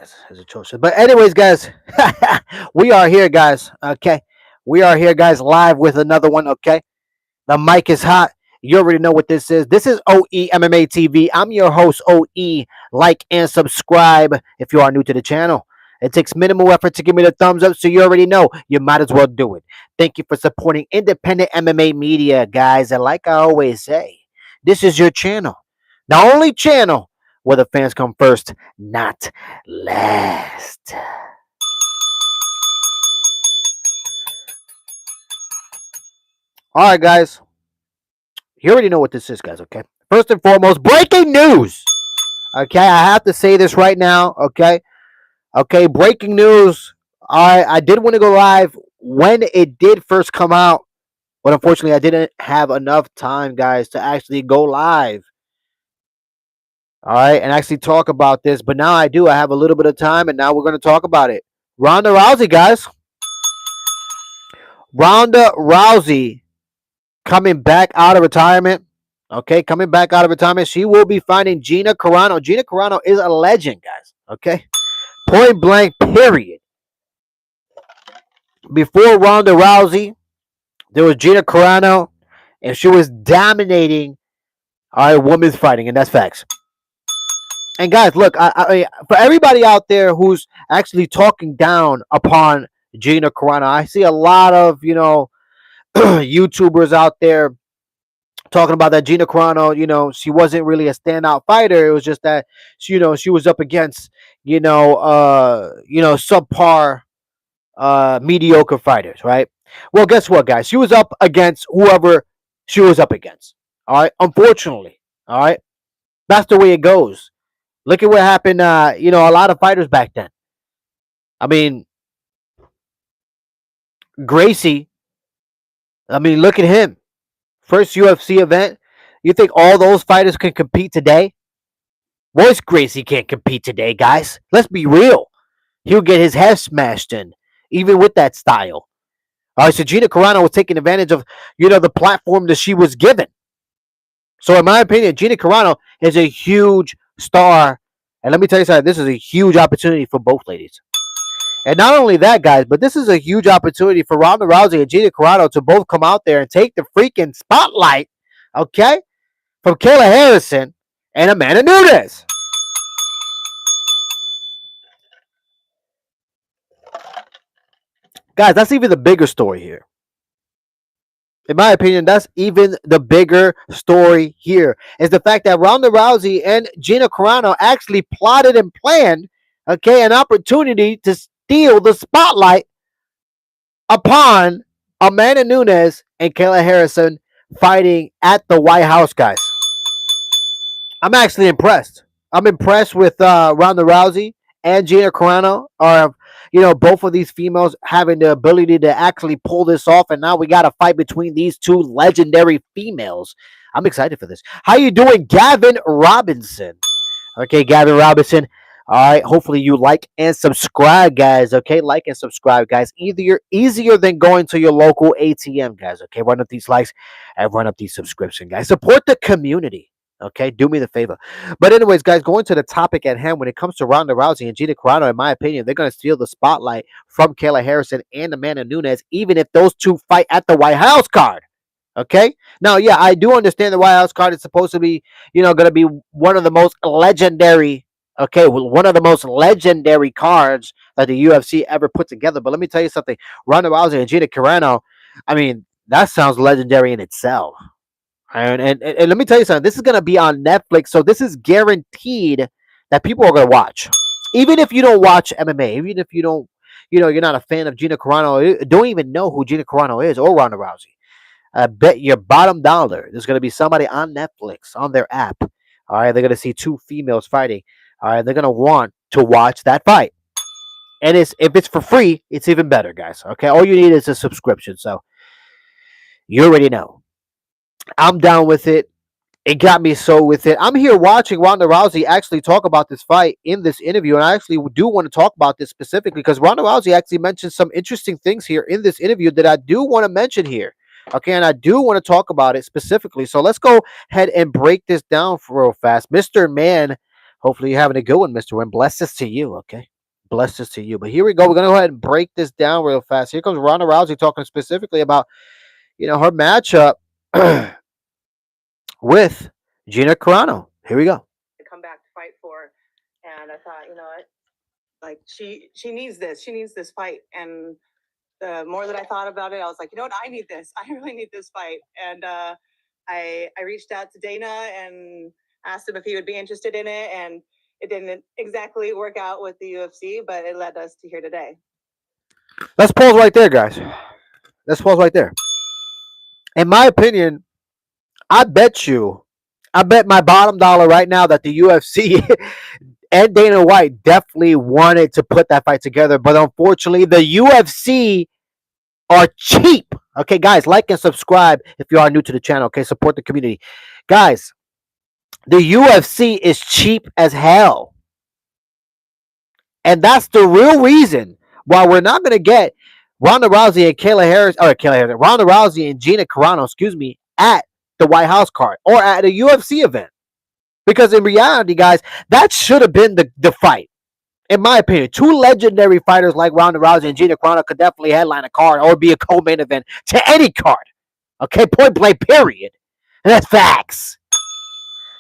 As a choice. But anyways, guys, we are here, guys. Okay, we are here, guys, live with another one. Okay, the mic is hot. You already know what this is. This is OE MMA TV. I'm your host, OE. Like and subscribe if you are new to the channel. It takes minimal effort to give me the thumbs up, so you already know you might as well do it. Thank you for supporting independent MMA media, guys. And like I always say, this is your channel, the only channel where the fans come first, not last. All right, guys. You already know what this is, guys, okay? First and foremost, breaking news. Okay, I have to say this right now, okay? Okay, breaking news. I did want to go live when it did first come out, but unfortunately, I didn't have enough time, guys, to actually go live. All right, and actually talk about this. But now I do. I have a little bit of time, and now we're going to talk about it. Ronda Rousey, guys. Ronda Rousey coming back out of retirement. Okay, coming back out of retirement. She will be fighting Gina Carano. Gina Carano is a legend, guys. Okay, point blank, period. Before Ronda Rousey, there was Gina Carano, and she was dominating our women's fighting, and that's facts. And guys, look, for everybody out there who's actually talking down upon Gina Carano, I see a lot of YouTubers out there talking about that Gina Carano, she wasn't really a standout fighter. It was just that she was up against, subpar mediocre fighters, right? Well, guess what, guys? She was up against whoever she was up against. All right. Unfortunately. All right. That's the way it goes. Look at what happened, a lot of fighters back then. I mean, Gracie, look at him. First UFC event. You think all those fighters can compete today? Royce Gracie can't compete today, guys. Let's be real. He'll get his head smashed in, even with that style. All right, so Gina Carano was taking advantage of, the platform that she was given. So in my opinion, Gina Carano is a huge star. And let me tell you something, this is a huge opportunity for both ladies. And not only that, guys, but this is a huge opportunity for Ronda Rousey and Gina Carano to both come out there and take the freaking spotlight, okay, from Kayla Harrison and Amanda Nunes. Guys, that's even the bigger story here. In my opinion, that's even the bigger story here, is the fact that Ronda Rousey and Gina Carano actually plotted and planned, okay, an opportunity to steal the spotlight upon Amanda Nunes and Kayla Harrison fighting at the White House, guys. I'm actually impressed. I'm impressed with Ronda Rousey and Gina Carano. Are both of these females having the ability to actually pull this off, and now we got a fight between these two legendary females. I'm excited for this. How you doing, Gavin Robinson? Okay, Gavin Robinson. All right. Hopefully you like and subscribe, guys. Okay, like and subscribe, guys. Easier than going to your local ATM, guys. Okay, run up these likes and run up these subscription, guys. Support the community. Okay, do me the favor. But anyways, guys, going to the topic at hand, when it comes to Ronda Rousey and Gina Carano, in my opinion, they're going to steal the spotlight from Kayla Harrison and Amanda Nunes, even if those two fight at the White House card. Okay. Now, yeah, I do understand the White House card is supposed to be, going to be one of the most legendary. Okay, well, one of the most legendary cards that the UFC ever put together. But let me tell you something: Ronda Rousey and Gina Carano. That sounds legendary in itself. And let me tell you something. This is going to be on Netflix, so this is guaranteed that people are going to watch, even if you don't watch MMA, even if you don't, you're not a fan of Gina Carano, don't even know who Gina Carano is or Ronda Rousey. I bet your bottom dollar there's going to be somebody on Netflix on their app. All right, they're going to see two females fighting. All right, they're going to want to watch that fight. And if it's for free, it's even better, guys. Okay, all you need is a subscription. So you already know. I'm down with it. It got me so with it. I'm here watching Ronda Rousey actually talk about this fight in this interview, and I actually do want to talk about this specifically because Ronda Rousey actually mentioned some interesting things here in this interview that I do want to mention here. Okay, and I do want to talk about it specifically. So let's go ahead and break this down for real fast. Mr. Man Hopefully you're having a good one, Mr. Win. Blessings to you, okay? Blessings to you. But here we go. We're gonna go ahead and break this down real fast. Here comes Ronda Rousey talking specifically about, her matchup with Gina Carano. Here we go. To come back to fight for. And I thought, you know what? Like she needs this. She needs this fight. And the more that I thought about it, I was like, you know what? I need this. I really need this fight. And I reached out to Dana and asked him if he would be interested in it. And it didn't exactly work out with the UFC, but it led us to here today. Let's pause right there, guys. Let's pause right there. In my opinion, I bet my bottom dollar right now that the UFC and Dana White definitely wanted to put that fight together, but unfortunately, the UFC are cheap. Okay, guys, like and subscribe if you are new to the channel. Okay, support the community. Guys, the UFC is cheap as hell. And that's the real reason why we're not going to get Ronda Rousey and Ronda Rousey and Gina Carano, at the White House card or at a UFC event. Because in reality, guys, that should have been the fight. In my opinion, two legendary fighters like Ronda Rousey and Gina Carano could definitely headline a card or be a co-main event to any card. Okay, point blank, period. And that's facts.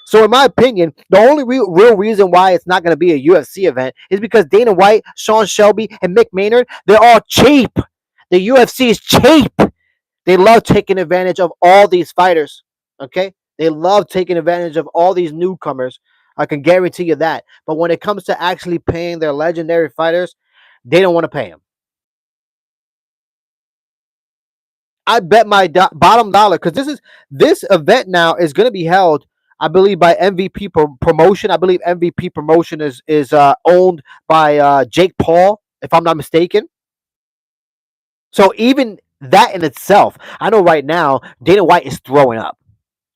So, in my opinion, the only real reason why it's not going to be a UFC event is because Dana White, Sean Shelby, and Mick Maynard, they're all cheap. The UFC is cheap. They love taking advantage of all these fighters. Okay? They love taking advantage of all these newcomers. I can guarantee you that. But when it comes to actually paying their legendary fighters, they don't want to pay them. I bet my bottom dollar, because this event now is going to be held, I believe, by MVP Promotion. I believe MVP Promotion is owned by Jake Paul, if I'm not mistaken. So even that in itself, I know right now Dana White is throwing up.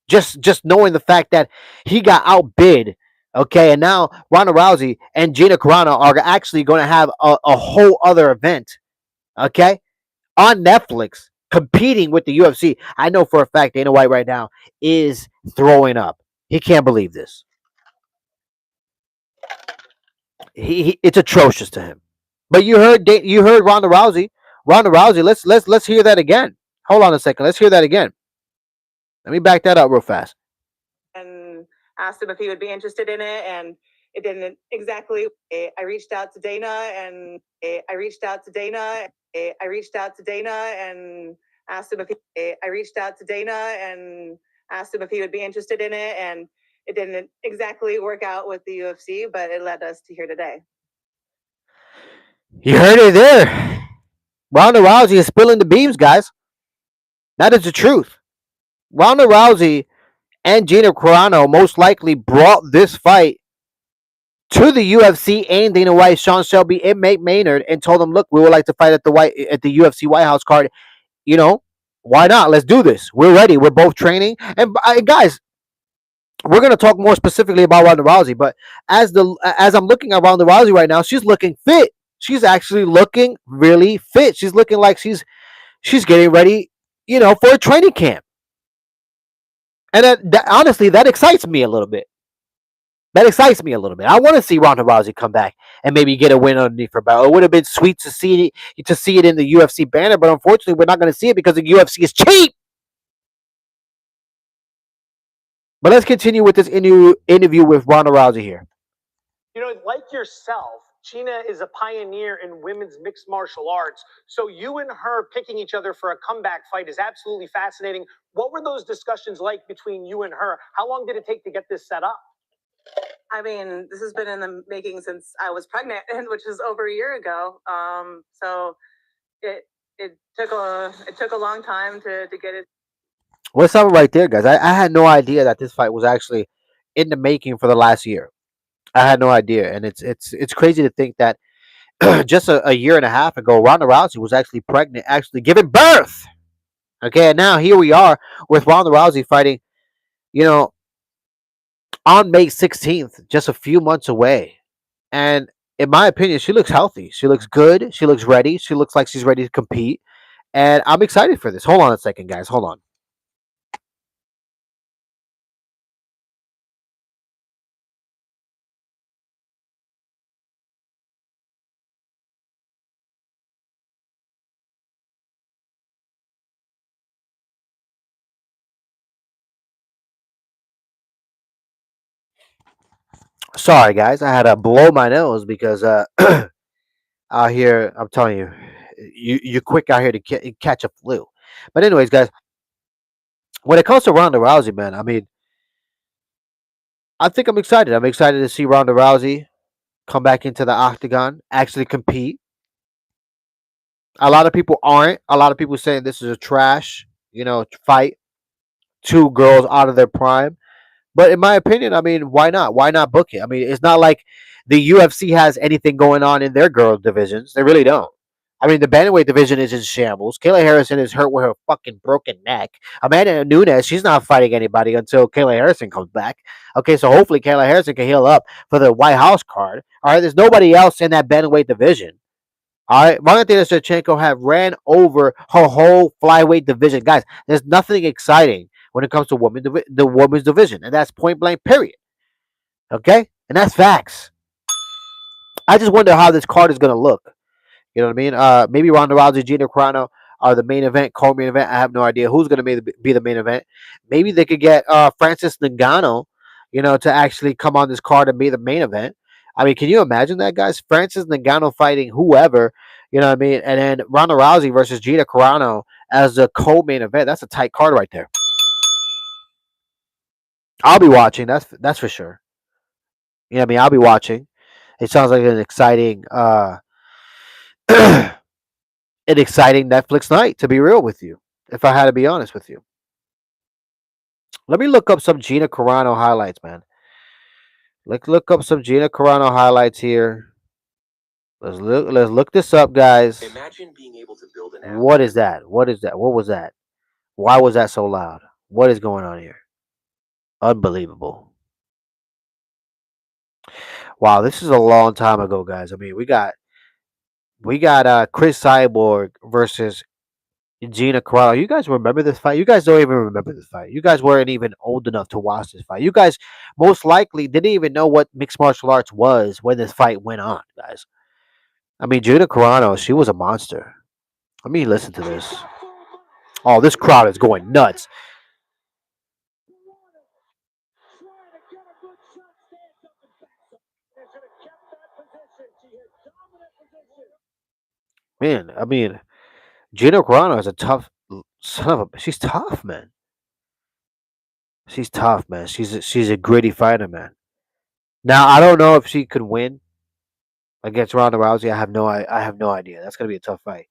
Just knowing the fact that he got outbid, okay, and now Ronda Rousey and Gina Carano are actually going to have a whole other event, okay, on Netflix competing with the UFC. I know for a fact Dana White right now is throwing up. He can't believe this. It's atrocious to him. But you heard Ronda Rousey. Ronda Rousey. Let's hear that again. Hold on a second. Let's hear that again. Let me back that up real fast. And asked him if he would be interested in it, and it didn't exactly. I reached out to Dana and asked him if he would be interested in it, and it didn't exactly work out with the UFC, but it led us to here today. You heard it there. Ronda Rousey is spilling the beans, guys. That is the truth. Ronda Rousey and Gina Carano most likely brought this fight to the UFC and Dana White, Sean Shelby, and Mick Maynard, and told them, "Look, we would like to fight at the UFC White House card. You know, why not? Let's do this. We're ready. We're both training." And guys, we're gonna talk more specifically about Ronda Rousey. But as I'm looking at Ronda Rousey right now, she's looking fit. She's actually looking really fit. She's looking like she's getting ready, for a training camp. And honestly, that excites me a little bit. I want to see Ronda Rousey come back and maybe get a win underneath her belt. It would have been sweet to see it in the UFC banner, but unfortunately, we're not going to see it because the UFC is cheap. But let's continue with this interview with Ronda Rousey here. Like yourself, Gina is a pioneer in women's mixed martial arts. So you and her picking each other for a comeback fight is absolutely fascinating. What were those discussions like between you and her? How long did it take to get this set up? I mean, this has been in the making since I was pregnant, which is over a year ago. So it took a long time to get it. What's up right there, guys? I had no idea that this fight was actually in the making for the last year. I had no idea, and it's crazy to think that just a year and a half ago, Ronda Rousey was actually pregnant, actually giving birth. Okay, and now here we are with Ronda Rousey fighting, on May 16th, just a few months away. And in my opinion, she looks healthy. She looks good. She looks ready. She looks like she's ready to compete. And I'm excited for this. Hold on a second, guys. Hold on. Sorry, guys, I had to blow my nose because out here, I'm telling you, you're quick out here to catch a flu. But anyways, guys, when it comes to Ronda Rousey, man, I mean, I think I'm excited. I'm excited to see Ronda Rousey come back into the octagon, actually compete. A lot of people aren't. A lot of people saying this is a trash, fight. Two girls out of their prime. But in my opinion, I mean, why not? Why not book it? I mean, it's not like the UFC has anything going on in their girl divisions. They really don't. I mean, the bantamweight division is in shambles. Kayla Harrison is hurt with her fucking broken neck. Amanda Nunes, she's not fighting anybody until Kayla Harrison comes back. Okay, so hopefully Kayla Harrison can heal up for the White House card. All right, there's nobody else in that bantamweight division. All right, Valentina Shevchenko have ran over her whole flyweight division. Guys, there's nothing exciting when it comes to the women's division, and that's point blank. Period. Okay, and that's facts. I just wonder how this card is gonna look. You know what I mean? Maybe Ronda Rousey, Gina Carano are the main event, co-main event. I have no idea who's gonna be the main event. Maybe they could get Francis Ngannou, to actually come on this card and be the main event. I mean, can you imagine that, guys? Francis Ngannou fighting whoever, you know what I mean? And then Ronda Rousey versus Gina Carano as the co-main event. That's a tight card right there. I'll be watching. That's for sure. You know what I mean? I'll be watching. It sounds like an exciting an exciting Netflix night, to be real with you. If I had to be honest with you. Let me look up some Gina Carano highlights, man. Let's look up some Gina Carano highlights here. Let's look this up, guys. Imagine being able to build an app. What is that? What is that? What was that? Why was that so loud? What is going on here? Unbelievable. Wow, this is a long time ago, guys. I mean, we got Chris Cyborg versus Gina Carano. You guys remember this fight? You guys don't even remember this fight. You guys weren't even old enough to watch this fight. You guys most likely didn't even know what mixed martial arts was when this fight went on, guys. I mean, Gina Carano, she was a monster. Let me listen to this. Oh, this crowd is going nuts. Man, I mean, Gina Carano is a tough son of a. She's tough, man. She's tough, man. She's a gritty fighter, man. Now I don't know if she could win against Ronda Rousey. I have no idea. That's gonna be a tough fight.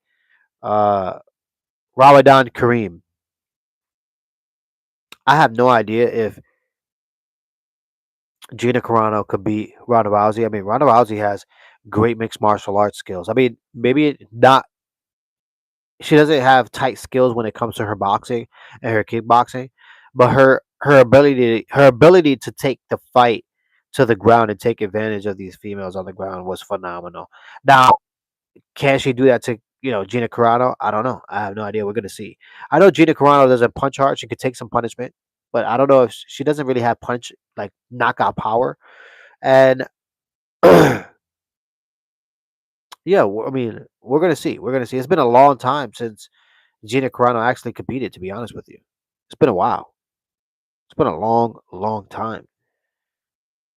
Uh, Ramadan Kareem. I have no idea if Gina Carano could beat Ronda Rousey. I mean, Ronda Rousey has great mixed martial arts skills. I mean, maybe not. She doesn't have tight skills when it comes to her boxing and her kickboxing, but her ability to take the fight to the ground and take advantage of these females on the ground was phenomenal. Now, can she do that to Gina Carano? I don't know. I have no idea. We're gonna see. I know Gina Carano doesn't punch hard. She could take some punishment, but I don't know if she doesn't really have punch like knockout power. And yeah, I mean, we're gonna see. We're gonna see. It's been a long time since Gina Carano actually competed. To be honest with you, it's been a while. It's been a long, long time.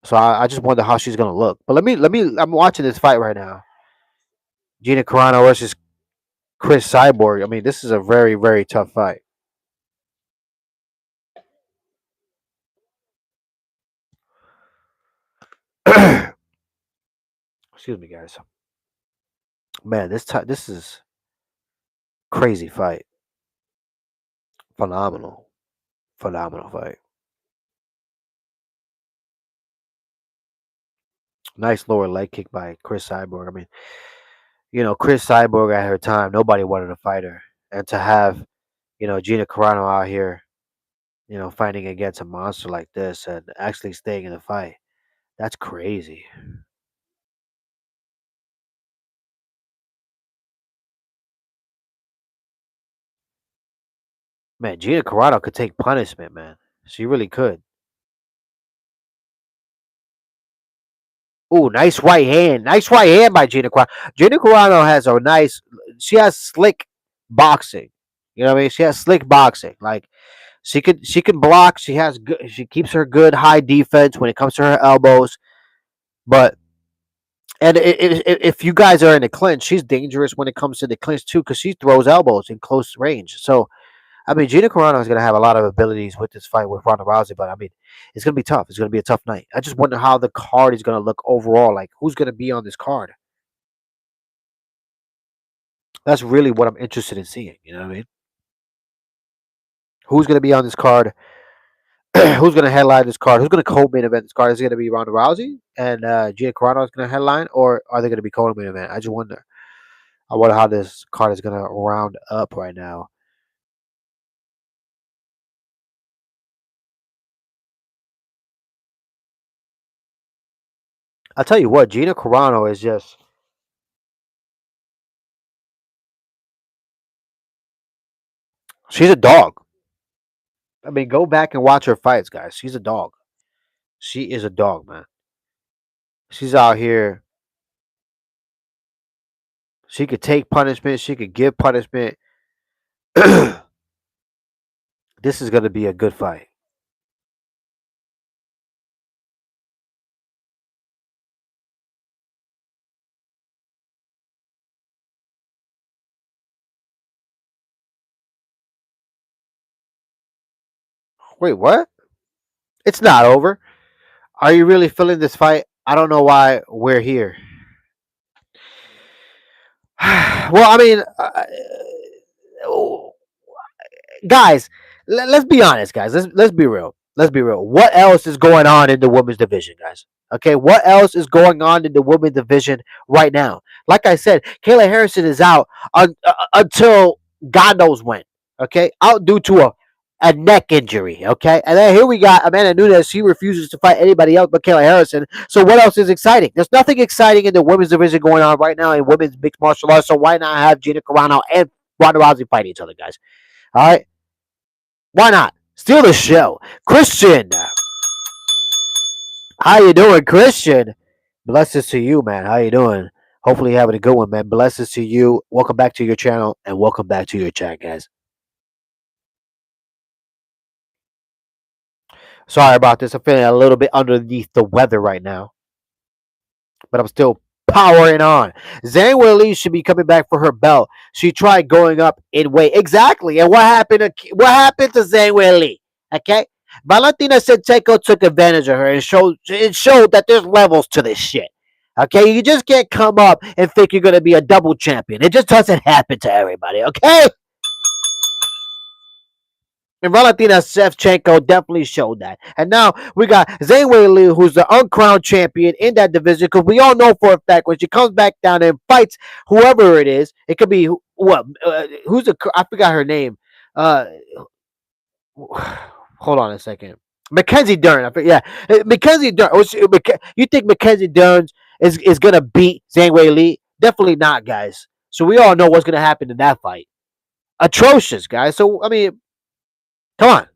So I just wonder how she's gonna look. But let me. I'm watching this fight right now. Gina Carano versus Chris Cyborg. I mean, this is a very, very tough fight. Excuse me, guys. Man, this is crazy fight. Phenomenal, phenomenal fight. Nice lower leg kick by Chris Cyborg. I mean, Chris Cyborg at her time, nobody wanted to fight her, and to have Gina Carano out here, fighting against a monster like this and actually staying in the fight, that's crazy. Man, Gina Carano could take punishment, man. She really could. Ooh, nice right hand. Nice right hand by Gina Carano. Gina Carano has a nice. She has slick boxing. You know what I mean? She has slick boxing. Like she can block. She keeps her good high defense when it comes to her elbows. But and if you guys are in a clinch, she's dangerous when it comes to the clinch too, because she throws elbows in close range. So I mean, Gina Carano is going to have a lot of abilities with this fight with Ronda Rousey, but I mean, it's going to be tough. It's going to be a tough night. I just wonder how the card is going to look overall. Like, who's going to be on this card? That's really what I'm interested in seeing. You know what I mean? Who's going to be on this card? Who's going to headline this card? Who's going to co-main event this card? Is it going to be Ronda Rousey and Gina Carano is going to headline, or are they going to be co-main event? I just wonder. I wonder how this card is going to round up right now. I'll tell you what, Gina Carano is just. She's a dog. I mean, go back and watch her fights, guys. She's a dog. She is a dog, man. She's out here. She could take punishment. She could give punishment. This is going to be a good fight. Wait, what? It's not over. Are you really feeling this fight? I don't know why we're here. Well, I mean, guys, let's be honest, guys. Let's be real. Let's be real. What else is going on in the women's division, guys? Okay, what else is going on in the women's division right now? Like I said, Kayla Harrison is out until God knows when. Okay, out due to a neck injury. Okay, and then here we got Amanda Nunes. She refuses to fight anybody else but Kayla Harrison. So what else is exciting? There's nothing exciting in the women's division going on right now in women's mixed martial arts. So why not have Gina Carano and Ronda Rousey fight each other, guys? All right. Why not? Steal the show. Christian. How you doing, Christian? Blessings to you, man. How you doing? Hopefully you're having a good one, man. Blessings to you. Welcome back to your channel and welcome back to your chat, guys. Sorry about this. I'm feeling a little bit underneath the weather right now. But I'm still powering on. Zhang Weili should be coming back for her belt. She tried going up in weight. Exactly. And what happened to Zhang Weili? Okay? Valentina Shevchenko took advantage of her and it showed that there's levels to this shit. Okay? You just can't come up and think you're going to be a double champion. It just doesn't happen to everybody. Okay? And Valentina Shevchenko definitely showed that. And now we got Zhang Weili, who's the uncrowned champion in that division, because we all know for a fact when she comes back down and fights whoever it is, it could be what? I forgot her name. Hold on a second. Mackenzie Dern. Yeah, Mackenzie Dern. You think Mackenzie Dern is gonna beat Zhang Weili? Definitely not, guys. So we all know what's gonna happen in that fight. Atrocious, guys. So I mean, come on.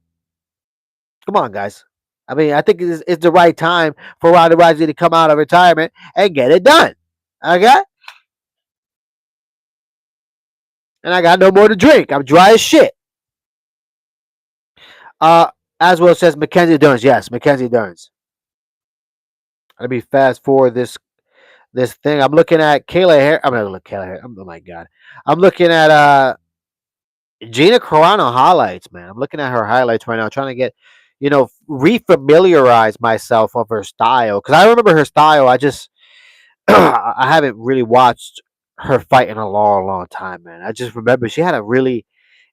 Come on, guys. I mean, I think it's the right time for Ronda Rousey to come out of retirement and get it done. Okay? And I got no more to drink. I'm dry as shit. As well says Mackenzie Dern. Yes, Mackenzie Dern. Let me fast forward this thing. I'm looking at Kayla Harrison. I'm gonna look Kayla Harrison. Oh my god. I'm looking at Gina Carano highlights, man. I'm looking at her highlights right now, trying to get, refamiliarize myself of her style. Because I remember her style. I just, I haven't really watched her fight in a long, long time, man. I just remember she had a really,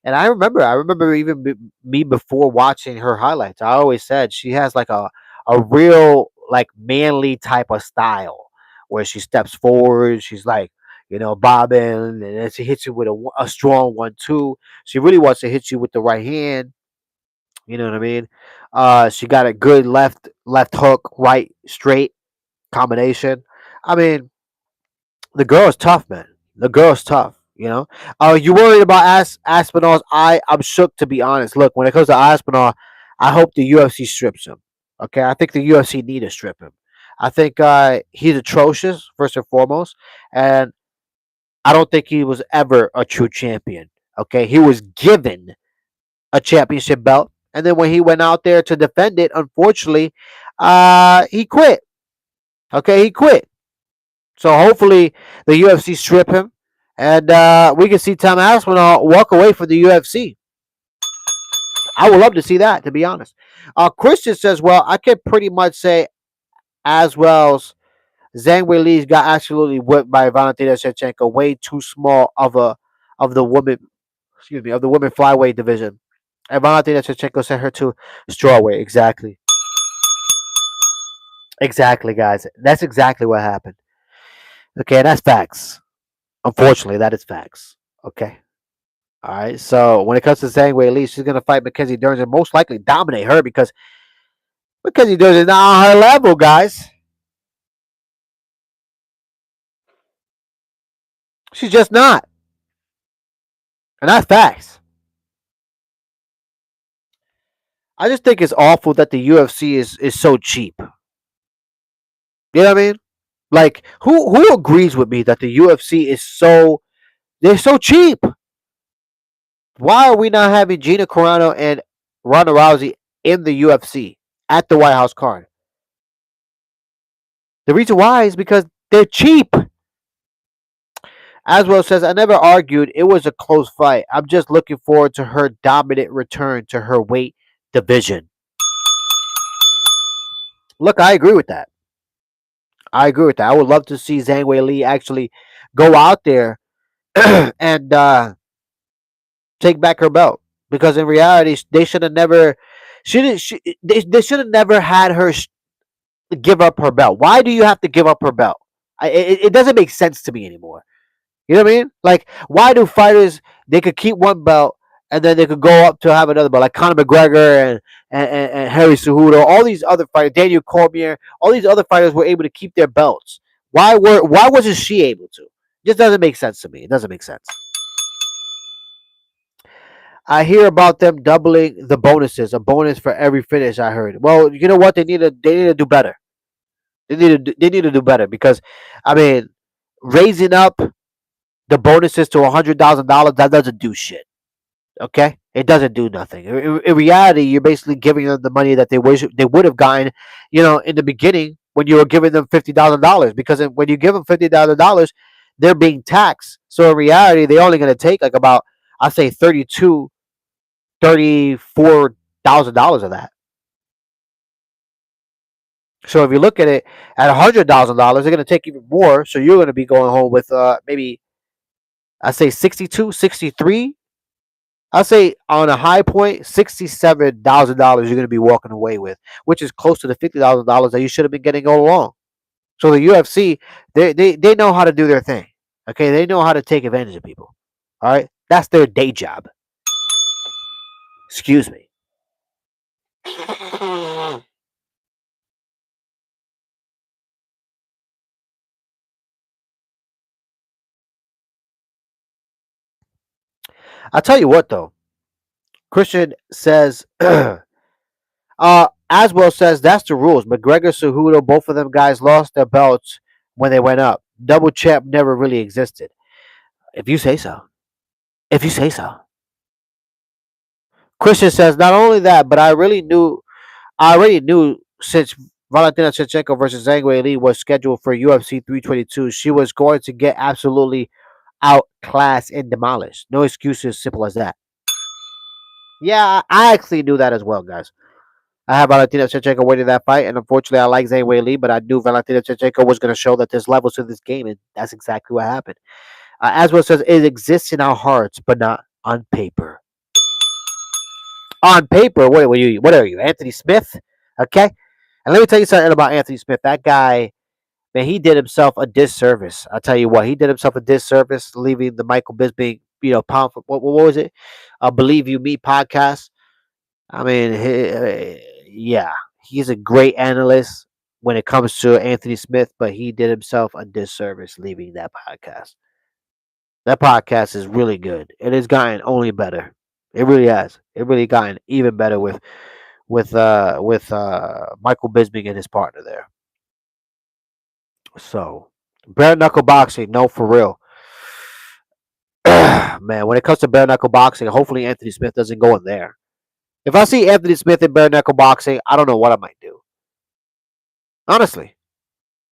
and I remember even me before watching her highlights. I always said she has like a real like manly type of style where she steps forward. She's like, bobbing, and then she hits you with a strong one too. She really wants to hit you with the right hand. You know what I mean? She got a good left hook, right straight combination. I mean, the girl is tough, man. The girl's tough. You worried about Aspinall's eye? I'm shook, to be honest. Look, when it comes to Aspinall, I hope the UFC strips him. Okay, I think the UFC need to strip him. I think he's atrocious, first and foremost, and I don't think he was ever a true champion. Okay, he was given a championship belt, and then when he went out there to defend it, unfortunately, he quit. Okay, he quit. So hopefully the UFC strip him, and we can see Tom Aspinall walk away from the UFC. I would love to see that, to be honest. Christian says, well, I can pretty much say as well's Zhang Weili's got absolutely whipped by Valentina Shevchenko, way too small of the woman, excuse me, of the women flyweight division. And Valentina Shevchenko sent her to strawweight. Exactly. Exactly, guys. That's exactly what happened. Okay, and that's facts. Unfortunately, that is facts. Okay. All right. So when it comes to Zhang Weili, she's gonna fight Mackenzie Dern and most likely dominate her because Mackenzie Dern is not on her level, guys. She's just not. And that's facts. I just think it's awful that the UFC is so cheap. You know what I mean? Like who agrees with me that the UFC is so they're so cheap? Why are we not having Gina Carano and Ronda Rousey in the UFC at the White House card? The reason why is because they're cheap. Aswell says, I never argued it was a close fight. I'm just looking forward to her dominant return to her weight division. Look, I agree with that. I agree with that. I would love to see Zhang Weili actually go out there and take back her belt. Because in reality, they should have never, they should have never had her give up her belt. Why do you have to give up her belt? It doesn't make sense to me anymore. You know what I mean? Like, why do fighters they could keep one belt and then they could go up to have another belt, like Conor McGregor and Harry Cejudo, all these other fighters, Daniel Cormier, all these other fighters were able to keep their belts. Why wasn't she able to? It just doesn't make sense to me. It doesn't make sense. I hear about them doubling the bonuses, a bonus for every finish. I heard. Well, you know what? They need to do better. They need to do better because, I mean, raising up the bonuses to $100,000 that doesn't do shit. Okay, it doesn't do nothing. In reality, you're basically giving them the money that they wish they would have gotten, in the beginning when you were giving them $50,000. Because when you give them $50,000, they're being taxed. So in reality, they're only going to take like about, I say, $34,000 of that. So if you look at it at $100,000, they're going to take even more. So you're going to be going home with maybe I say 62, 63. I'll say on a high point, $67,000 you're going to be walking away with, which is close to the $50,000 that you should have been getting all along. So the UFC, they know how to do their thing. Okay, they know how to take advantage of people. All right, that's their day job. Excuse me. I'll tell you what though. Christian says, Aswell says that's the rules. McGregor, Cejudo, both of them guys lost their belts when they went up. Double champ never really existed. If you say so. If you say so. Christian says not only that, but I already knew since Valentina Shevchenko versus Zhang Weili was scheduled for UFC 322, she was going to get absolutely outclassed and demolished. No excuses, simple as that. Yeah, I actually knew that as well, guys. I have Valentina Shevchenko winning that fight, and unfortunately, I like Zhang Weili, but I knew Valentina Shevchenko was going to show that there's levels to this game, and that's exactly what happened. As well says, it exists in our hearts, but not on paper. On paper, what are you, Anthony Smith? Okay, and let me tell you something about Anthony Smith. That guy, man, he did himself a disservice. I'll tell you what, he did himself a disservice leaving the Michael Bisping, pound for what was it? Believe You Me podcast. I mean, yeah, he's a great analyst when it comes to Anthony Smith, but he did himself a disservice leaving that podcast. That podcast is really good. It has gotten only better. It really has. It really gotten even better with Michael Bisping and his partner there. So, bare knuckle boxing, no, for real. Man, when it comes to bare knuckle boxing, hopefully Anthony Smith doesn't go in there. If I see Anthony Smith in bare knuckle boxing, I don't know what I might do. Honestly,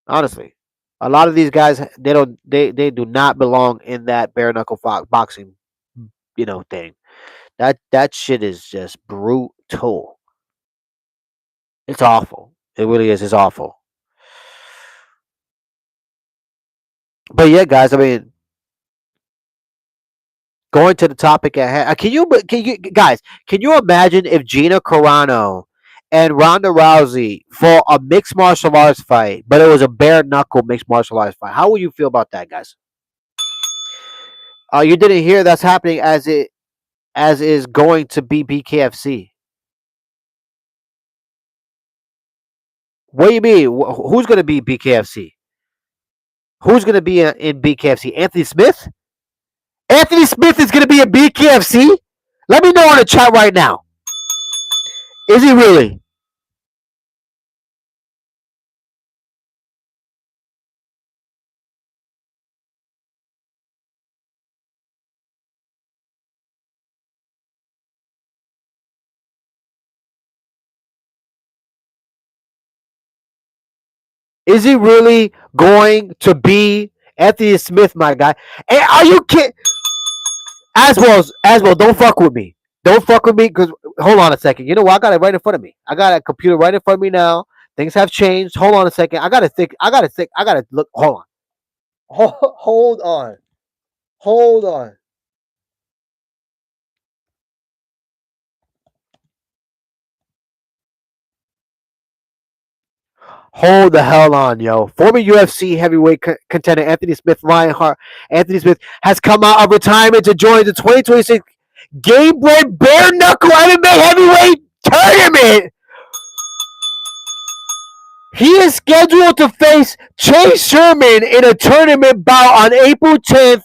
Honestly, a lot of these guys they do not belong in that bare knuckle boxing thing. That shit is just brutal. It's awful. It really is. It's awful. But yeah, guys. I mean, going to the topic at hand. Can you guys? Can you imagine if Gina Carano and Ronda Rousey for a mixed martial arts fight, but it was a bare knuckle mixed martial arts fight? How would you feel about that, guys? You didn't hear that's happening as is going to be BKFC. What do you mean? Who's going to be BKFC? Who's going to be in BKFC? Anthony Smith? Anthony Smith is going to be in BKFC? Let me know in the chat right now. Is he really? Is he really going to be Anthony Smith, my guy? And are you kidding? As well, don't fuck with me. Don't fuck with me because hold on a second. You know what? I got it right in front of me. I got a computer right in front of me now. Things have changed. Hold on a second. I gotta think. I gotta think. I gotta look. Hold on. Hold on. Hold on. Hold the hell on, yo. Former UFC heavyweight contender Anthony Smith, Lionheart Anthony Smith, has come out of retirement to join the 2026 Gamebred Bare Knuckle MMA Heavyweight Tournament. He is scheduled to face Chase Sherman in a tournament bout on April 10th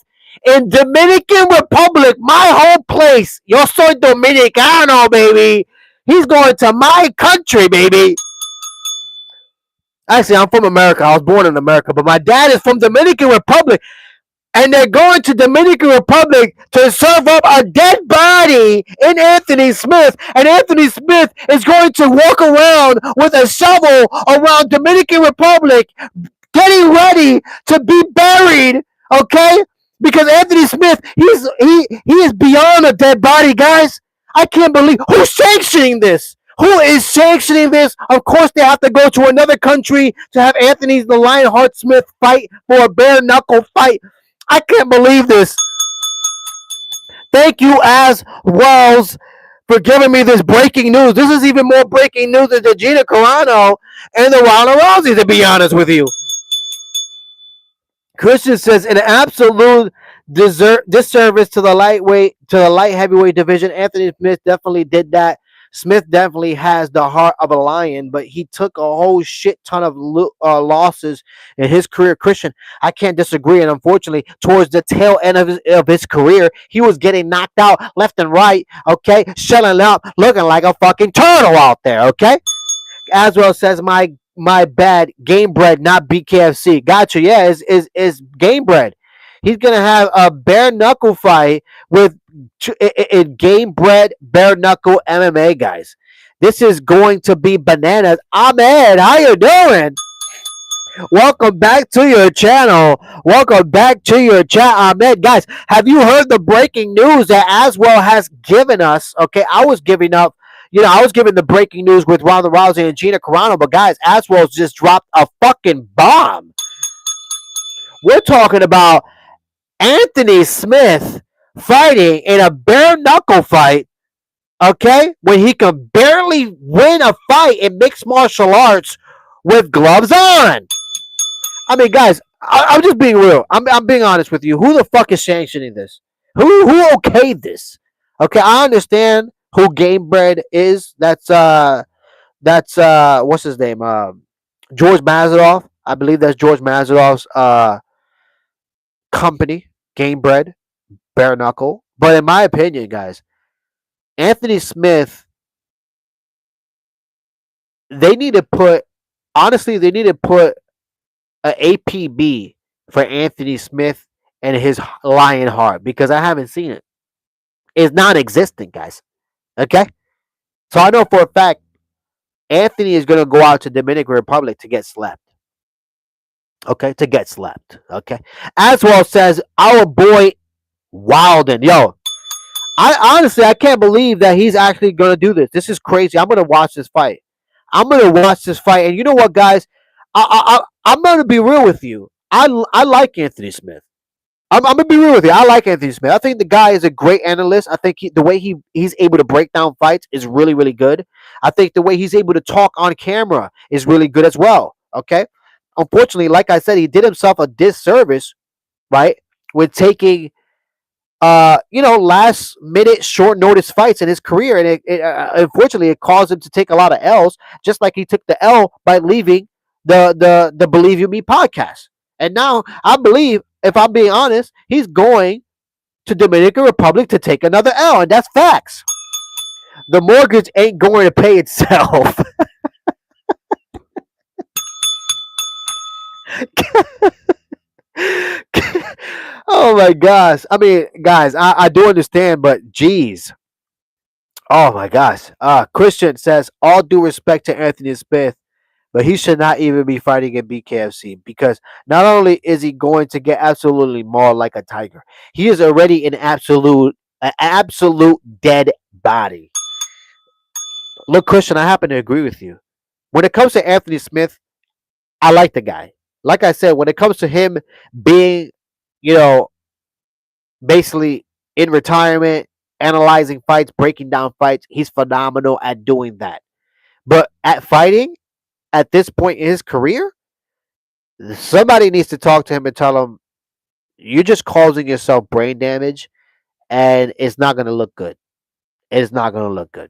in Dominican Republic, my home place. Yo soy Dominicano, baby. He's going to my country, baby. Actually, I'm from America. I was born in America, but my dad is from Dominican Republic, and they're going to Dominican Republic to serve up a dead body in Anthony Smith, and Anthony Smith is going to walk around with a shovel around Dominican Republic, getting ready to be buried. Okay, because Anthony Smith, he is beyond a dead body, guys. I can't believe who's sanctioning this. Who is sanctioning this? Of course, they have to go to another country to have Anthony the Lionheart Smith fight for a bare knuckle fight. I can't believe this. Thank you, As Wells, for giving me this breaking news. This is even more breaking news than the Gina Carano and the Ronda Rousey, to be honest with you. Christian says, an absolute disservice to the light heavyweight division. Anthony Smith definitely did that. Smith definitely has the heart of a lion, but he took a whole shit ton of losses in his career. Christian, I can't disagree. And unfortunately, towards the tail end of his career, he was getting knocked out left and right. Okay, shelling out, looking like a fucking turtle out there. Okay, as well says my bad, Gamebred, not BKFC. Gotcha. Yeah, is Gamebred. He's gonna have a bare knuckle fight with in Gamebred bare knuckle MMA, guys. This is going to be bananas. Ahmed, how you doing? Welcome back to your channel. Welcome back to your chat, Ahmed. Guys, have you heard the breaking news that Aswell has given us? Okay, I was giving the breaking news with Ronda Rousey and Gina Carano, but guys, Aswell's just dropped a fucking bomb. We're talking about Anthony Smith fighting in a bare knuckle fight, okay, when he can barely win a fight in mixed martial arts with gloves on. I mean, guys, I'm just being real. I'm being honest with you. Who the fuck is sanctioning this? Who okayed this? Okay, I understand who Gamebred is. That's what's his name? George Masvidal. I believe that's George Masvidal's company, Gamebred, bare knuckle. But in my opinion, guys, Anthony Smith, they need to put an APB for Anthony Smith and his lion heart because I haven't seen it. It's non-existent, guys. Okay, so I know for a fact Anthony is going to go out to Dominican Republic to get slept. Okay, to get slapped. Okay. As well says our boy Wilden. Yo, I honestly I can't believe that he's actually gonna do this. This is crazy. I'm gonna watch this fight. I'm gonna watch this fight, and you know what, guys? I'm gonna be real with you. I like Anthony Smith. I'm gonna be real with you. I like Anthony Smith. I think the guy is a great analyst. I think the way he's able to break down fights is really really good. I think the way he's able to talk on camera is really good as well. Okay. Unfortunately, like I said, he did himself a disservice, right, with taking last minute short notice fights in his career, and unfortunately it caused him to take a lot of L's, just like he took the L by leaving the Believe You Me podcast. And now I believe, if I'm being honest, he's going to Dominican Republic to take another L, and that's facts. The mortgage ain't going to pay itself. Oh my gosh. I mean, guys, I do understand, but geez. Oh my gosh. Christian says, all due respect to Anthony Smith, but he should not even be fighting in BKFC, because not only is he going to get absolutely mauled like a tiger, he is already an absolute dead body. Look, Christian, I happen to agree with you. When it comes to Anthony Smith, I like the guy. Like I said, when it comes to him being, you know, basically in retirement, analyzing fights, breaking down fights, he's phenomenal at doing that. But at fighting, at this point in his career, somebody needs to talk to him and tell him, you're just causing yourself brain damage, and it's not going to look good. It's not going to look good.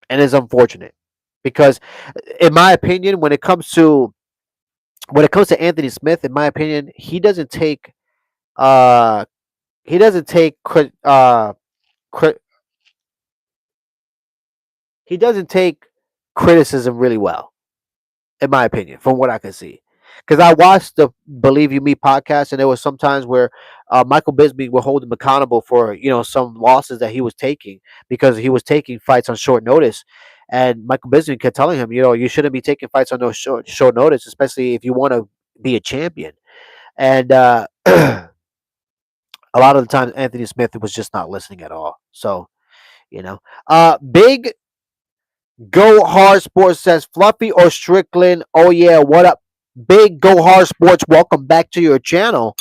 And it's unfortunate because, in my opinion, when it comes to Anthony Smith, in my opinion, uh he doesn't take cri- he doesn't take criticism really well, in my opinion, from what I can see. Because I watched the Believe You Me podcast, and there was some times where Michael Bisping would hold him accountable for some losses that he was taking, because he was taking fights on short notice, and Michael Bisping kept telling him, you shouldn't be taking fights on no short notice, especially if you want to be a champion. And a lot of the times, Anthony Smith was just not listening at all. So Big Go Hard Sports says, Fluffy or Strickland? Oh yeah, what up? Big Go Hard Sports, welcome back to your channel.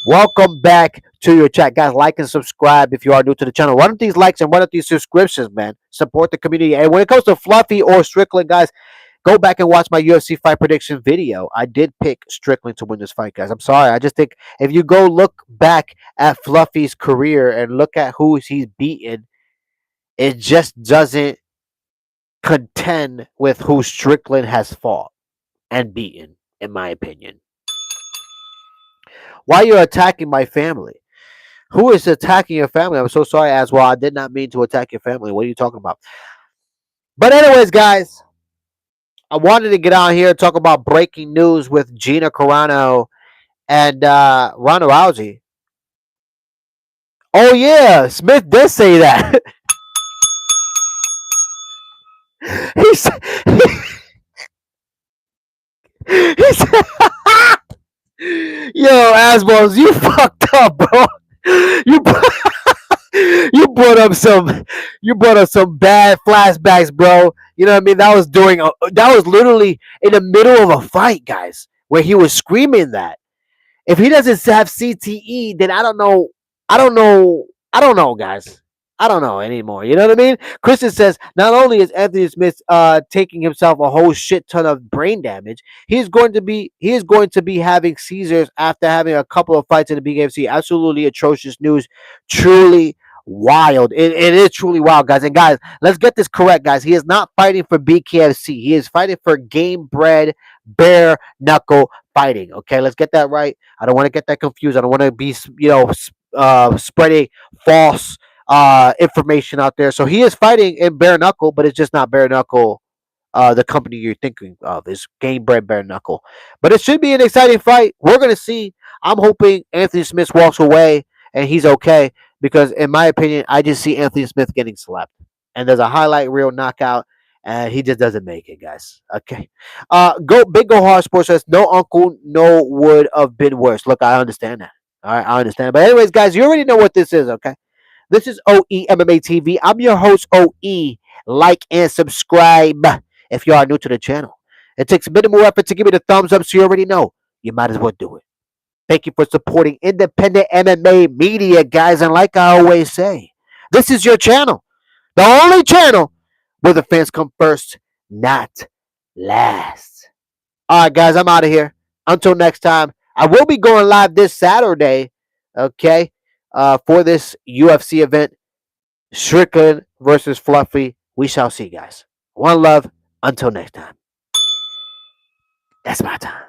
Welcome back to your chat. Guys, like and subscribe if you are new to the channel. Run up these likes and run up these subscriptions, man. Support the community. And when it comes to Fluffy or Strickland, guys, go back and watch my UFC fight prediction video. I did pick Strickland to win this fight, guys. I'm sorry. I just think if you go look back at Fluffy's career and look at who he's beaten, it just doesn't contend with who Strickland has fought and beaten, in my opinion. Why you're attacking my family? Who is attacking your family? I'm so sorry, as well. I did not mean to attack your family. What are you talking about? But anyways, guys, I wanted to get out here and talk about breaking news with Gina Carano and Ronda Rousey. Oh yeah, Smith did say that. he said, he said yo, Asbos, you fucked up, bro. You you brought up some bad flashbacks, bro. You know what I mean? That was literally in the middle of a fight, guys, where he was screaming that. If he doesn't have CTE, then I don't know. I don't know, guys. I don't know anymore. You know what I mean? Christian says not only is Anthony Smith taking himself a whole shit ton of brain damage, he is going to be having seizures after having a couple of fights in the BKFC. Absolutely atrocious news. Truly wild. It is truly wild, guys. And guys, let's get this correct, guys. He is not fighting for BKFC. He is fighting for game bred, bare knuckle fighting. Okay, let's get that right. I don't want to get that confused. I don't want to be, spreading false information out there. So he is fighting in bare knuckle, but it's just not bare knuckle. The company you're thinking of is game bred bare knuckle. But it should be an exciting fight. We're gonna see. I'm hoping Anthony Smith walks away and he's okay, because in my opinion, I just see Anthony Smith getting slapped. And there's a highlight reel knockout, and he just doesn't make it, guys. Okay. Big Go Hard Sports says no uncle, no would have been worse. Look, I understand that. All right, I understand. But anyways, guys, you already know what this is, okay? This is OE MMA TV. I'm your host, OE. Like and subscribe if you are new to the channel. It takes minimal effort to give me the thumbs up, so you already know. You might as well do it. Thank you for supporting independent MMA media, guys. And like I always say, this is your channel. The only channel where the fans come first, not last. All right, guys, I'm out of here. Until next time, I will be going live this Saturday, okay, for this UFC event, Strickland versus Fluffy. We shall see, guys. One love. Until next time. That's my time.